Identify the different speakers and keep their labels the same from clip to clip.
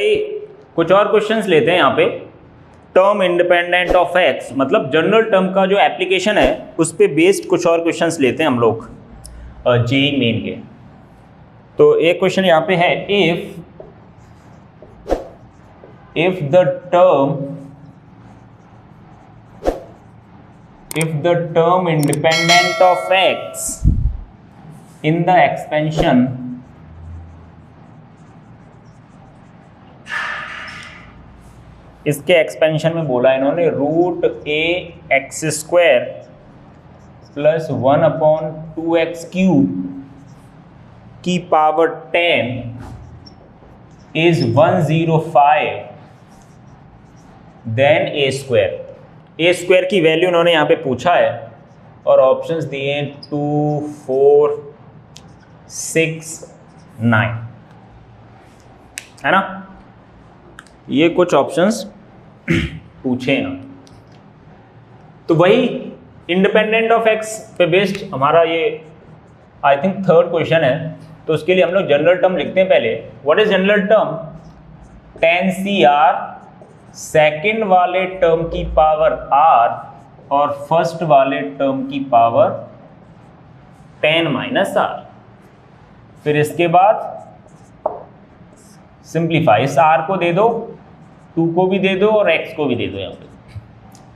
Speaker 1: भाई कुछ और क्वेश्चंस लेते हैं यहाँ पे। टर्म इंडिपेंडेंट ऑफ एक्स, मतलब जनरल टर्म का जो एप्लीकेशन है उस पे बेस्ड कुछ और क्वेश्चंस लेते हैं हम लोग जेईई मेन के। तो एक क्वेश्चन यहाँ पे है, if the term independent of x in the expansion इसके एक्सपेंशन में बोला इन्होंने root A X square plus 1/2x cube की power 10 is 105 then A square. A square की वैल्यू उन्होंने यहाँ पे पूछा है और ऑप्शंस दिए 2, 4, 6, 9, है ना। ये कुछ ऑप्शंस पूछे ना, तो वही इंडिपेंडेंट ऑफ एक्स पे बेस्ड हमारा ये आई थिंक थर्ड क्वेश्चन है। तो उसके लिए हम लोग जनरल टर्म लिखते हैं पहले। What is general term? 10 CR second वाले टर्म की पावर r और फर्स्ट वाले टर्म की पावर 10 - r। फिर इसके बाद सिंप्लीफाई, इस r को दे दो, 2 को भी दे दो और x को भी दे दो। यहाँ पे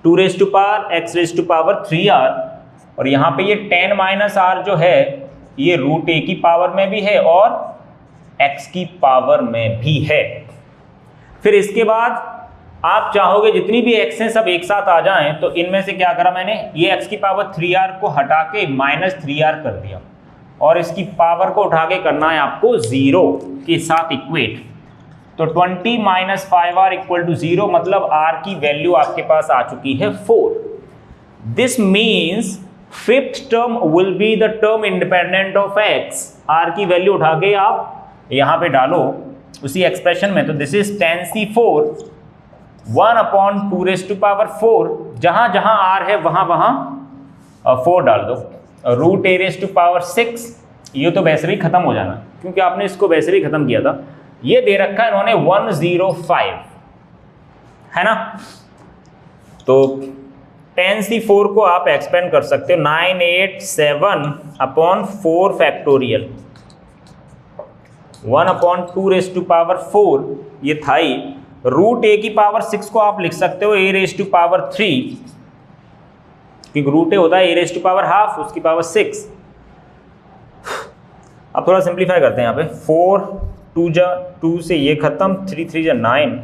Speaker 1: 2 raised to power x raised to power 3r, और यहाँ पे ये 10 - r जो है ये रूट a की पावर में भी है और x की पावर में भी है। फिर इसके बाद आप चाहोगे जितनी भी x हैं सब एक साथ आ जाएं, तो इनमें से क्या करा मैंने, ये x की पावर 3r को हटा के -3r कर दिया और इसकी पावर को उठा के करना है आपको 0 के साथ इक्वेट। तो 20 - 5r = 0, मतलब r की वैल्यू आपके पास आ चुकी है 4। This means fifth term will be the term independent of x। r की वैल्यू उठा के आप यहाँ पे डालो उसी एक्सप्रेशन में। तो this is 10c4 1/2 raised to power 4, जहां जहां r है वहां वहां 4 डाल दो। Root a raised to power 6, ये तो वैसे भी खत्म हो जाना क्योंकि आपने इसको वैसे भी खत्म किया था। ये दे रखा है इन्होंने 105, है ना। तो 10c4 को आप एक्सपेंड कर सकते हो 987/4 फैक्टोरियल 1/2 raised to power 4 ये था ही। रूट a की पावर 6 को आप लिख सकते हो a raised to power 3, क्योंकि रूट a होता है a raised to power ½ उसकी पावर 6। अब थोड़ा सिंप्लीफाई करते हैं यहाँ पे। 4 2 से ये खत्म, 3 3 9,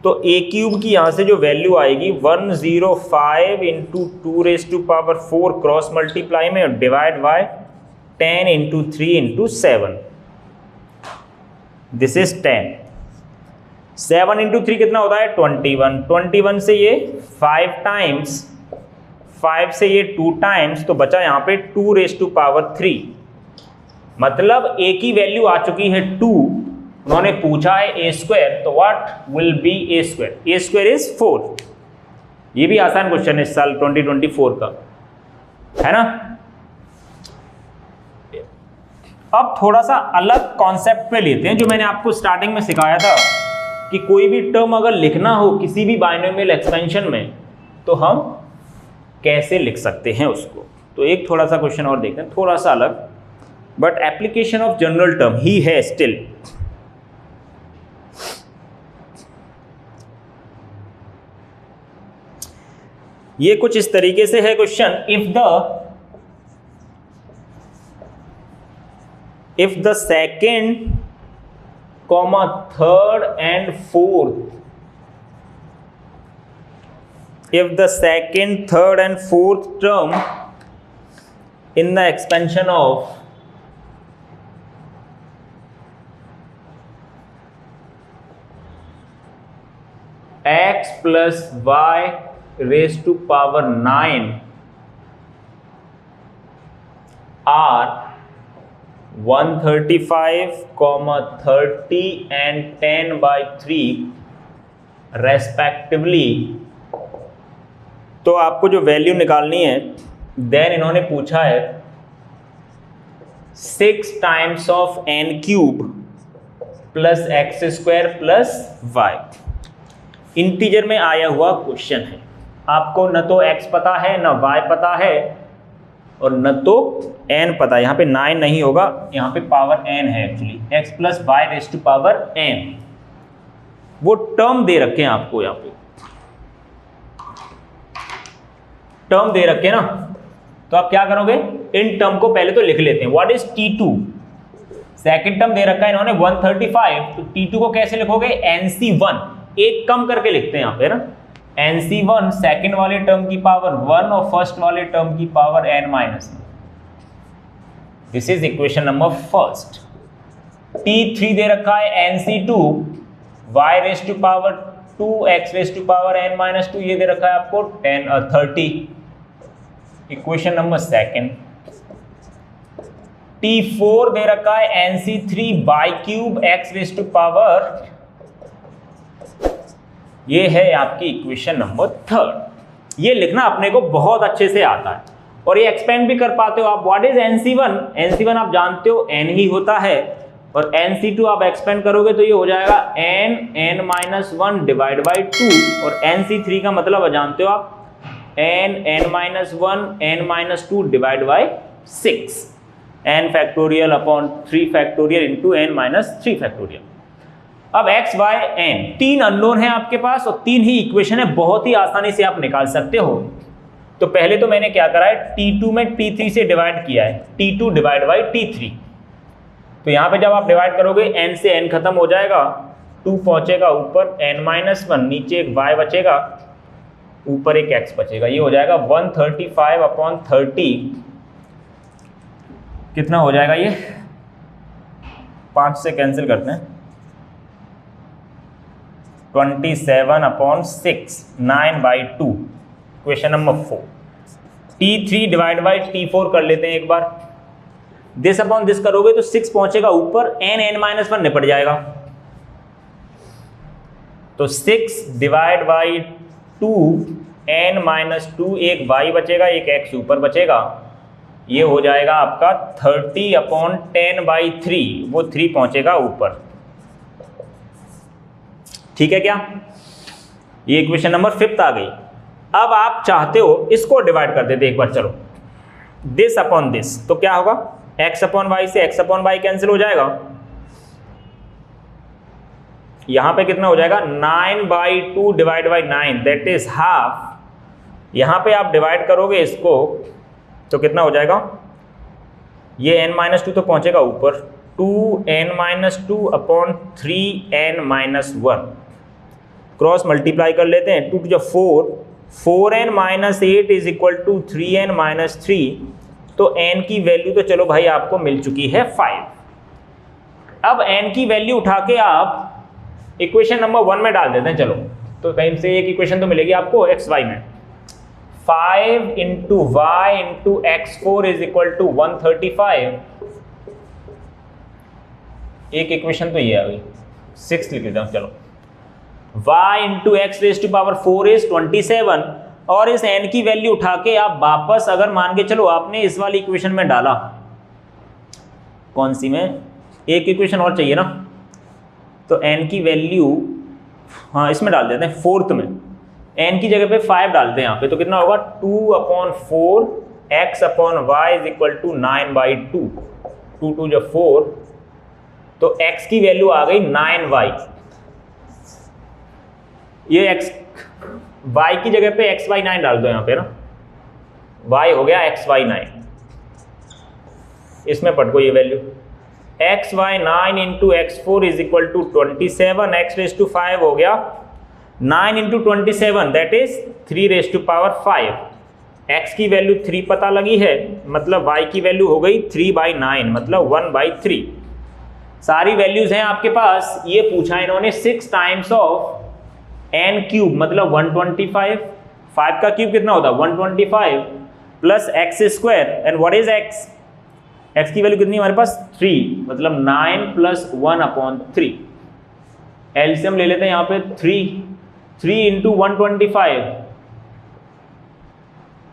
Speaker 1: तो a क्यूब की यहाँ से जो वैल्यू आएगी 105 × 2 raised to power 4 cross multiply में डिवाइड बाय 10 × 3 × 7, दिस इज 10। 7 × 3 कितना होता है 21। 21 से ये 5 टाइम्स, 5 से ये 2 टाइम्स, तो बचा यहाँ पे 2 raised to power 3, मतलब a की वैल्यू आ चुकी है 2। उन्होंने पूछा है a स्क्वायर, तो what will be a square? a square is 4। ये भी आसान क्वेश्चन है इस साल 2024 का, है ना। अब थोड़ा सा अलग कॉन्सेप्ट पे लेते हैं, जो मैंने आपको स्टार्टिंग में सिखाया था कि कोई भी टर्म अगर लिखना हो किसी भी बाइनोमियल एक्सपेंशन में तो हम कैसे लिख सकते हैं उसको। तो एक थोड़ा सा क्वेश्चन और देखते हैं, थोड़ा सा अलग, but application of general term ही है स्टिल। ये कुछ इस तरीके से है question. If the second, third and fourth, if the second, third and fourth term in the expansion of x plus y raised to power 9 are 135, 30 and 10/3 respectively, तो आपको जो वैल्यू निकालनी है, देन इन्होंने पूछा है 6 times of n cube plus X square plus Y. Integer में आया हुआ क्वेश्चन है, आपको न तो x पता है न y पता है और न तो n पता है। यहाँ पे 9 नहीं होगा, यहाँ पे पावर n है actually, x plus Y raise to power n। वो टर्म दे रखे हैं आपको, यहाँ पे टर्म दे रखे हैं ना, तो आप क्या करोगे, इन टर्म को पहले तो लिख लेते हैं। What is T2? Second term दे रखा है इन्होंने 135, तो T2 को कैसे लिखोगे, NC1, एक कम करके लिखते हैं यहाँ पे ना, NC1 सेकंड वाले टर्म की पावर 1 और फर्स्ट वाले टर्म की power n-1। This is equation number first. T3 दे रखा है NC2 y raise to power 2 x raise to power n-2, ये दे रखा है आपको 30। Equation number second. T4 दे रखा है NC3 Y cube x raise to power, ये है आपकी इक्वेशन नंबर थर्ड। ये लिखना अपने को बहुत अच्छे से आता है और ये एक्सपेंड भी कर पाते हो आप। What is NC1? NC1 आप जानते हो n ही होता है, और NC2 आप एक्सपेंड करोगे तो ये हो जाएगा n-1 डिवाइड बाई 2, और NC3 का मतलब जानते हो आप n-1 n-2 divide by 6, n factorial upon 3 factorial into n-3 factorial. अब x, y, n तीन अननोन है आपके पास और तीन ही इक्वेशन है, बहुत ही आसानी से आप निकाल सकते हो। तो पहले तो मैंने क्या करा है, T2 में T3 से डिवाइड किया है, T2 डिवाइड बाई T3। तो यहाँ पे जब आप डिवाइड करोगे n से n खत्म हो जाएगा, 2 पहुंचेगा ऊपर, n-1 नीचे एक y बचेगा, ऊपर एक x बचेगा, ये हो जाएगा 135 अपॉन 30। कितना हो जाएगा ये, 5 से कैंसिल करते हैं, 27 upon 6, 9/2। Question number 4। T3 divide by T4 कर लेते हैं एक बार, दिस अपॉन दिस करोगे तो 6 पहुंचेगा ऊपर, n-1 निपट जाएगा, तो 6 डिवाइड बाई 2 n-2, एक y बचेगा, एक x ऊपर बचेगा, ये हो जाएगा आपका 30 अपॉन 10/3, वो 3 पहुंचेगा ऊपर। ठीक है क्या, ये इक्वेशन नंबर 5 आ गई। अब आप चाहते हो इसको डिवाइड कर देते एक बार, चलो दिस अपॉन दिस, तो क्या होगा, x अपॉन वाई से x अपॉन वाई कैंसिल हो जाएगा, यहां पे कितना हो जाएगा 9/2 divide by 9, that is half. यहां पे आप डिवाइड करोगे इसको तो कितना हो जाएगा, ये n-2 तो पहुंचेगा ऊपर, 2n-2 upon 3n-1, cross multiply कर लेते हैं, 2 to 4, 4n-8 is equal to 3n-3, तो n की वैल्यू तो चलो भाई आपको मिल चुकी है 5। अब n की वैल्यू उठा के आप इक्वेशन नंबर 1 में डाल देते हैं, चलो तो कहीं से एक इक्वेशन तो मिलेगी आपको x y में, 5 into Y into x4 is equal to 135। एक इक्वेशन तो ये आ गई, 6 लिख लेता हूं, चलो y into X raise to power 4 is 27, और इस n की वैल्यू उठा के आप वापस अगर मान के चलो आपने इस वाली इक्वेशन में डाला, कौन सी में, एक इक्वेशन और चाहिए ना, तो n की वैल्यू हाँ इसमें डाल देते हैं, 4th में n की जगह पे 5 डालते हैं यहाँ पे, तो कितना होगा 2/4 x upon Y is equal to 9/2, 2 2 जब 4, तो x की वैल्यू आ गई 9y। ये x y की जगह पे xy9 डाल दो यहाँ पे ना, y हो गया xy9, इसमें पढ़ को ये value xy9 into x4 is equal to 27, x raise to 5 हो गया 9 into 27, that is 3 raise to power 5। x की वैल्यू 3 पता लगी है, मतलब y की वैल्यू हो गई 3/9, मतलब 1/3। सारी वैल्यूज हैं आपके पास। ये पूछा इन्होंने 6 टाइम्स ऑफ n क्यूब, मतलब 125, 5 का क्यूब कितना होता है 125 plus X square, and what is x, x की वैल्यू कितनी हमारे पास 3, मतलब 9 प्लस 1/3। एलसीएम ले लेते हैं यहाँ पे 3 into 125,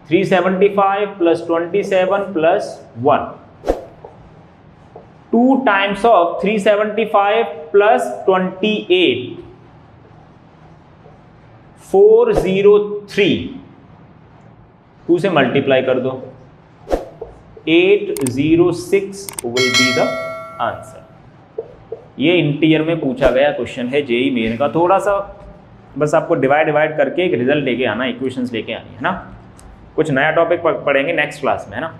Speaker 1: 375 plus 27 plus 1, 2 times of 375 plus 28 403 2 से मल्टीप्लाई कर दो 806 विल बी द आंसर। ये इंटीजर में पूछा गया क्वेश्चन है जेई मेन का। थोड़ा सा बस आपको डिवाइड करके एक रिजल्ट लेके आना, इक्वेशंस लेके आनी है ना। कुछ नया टॉपिक पढ़ेंगे नेक्स्ट क्लास में, है ना।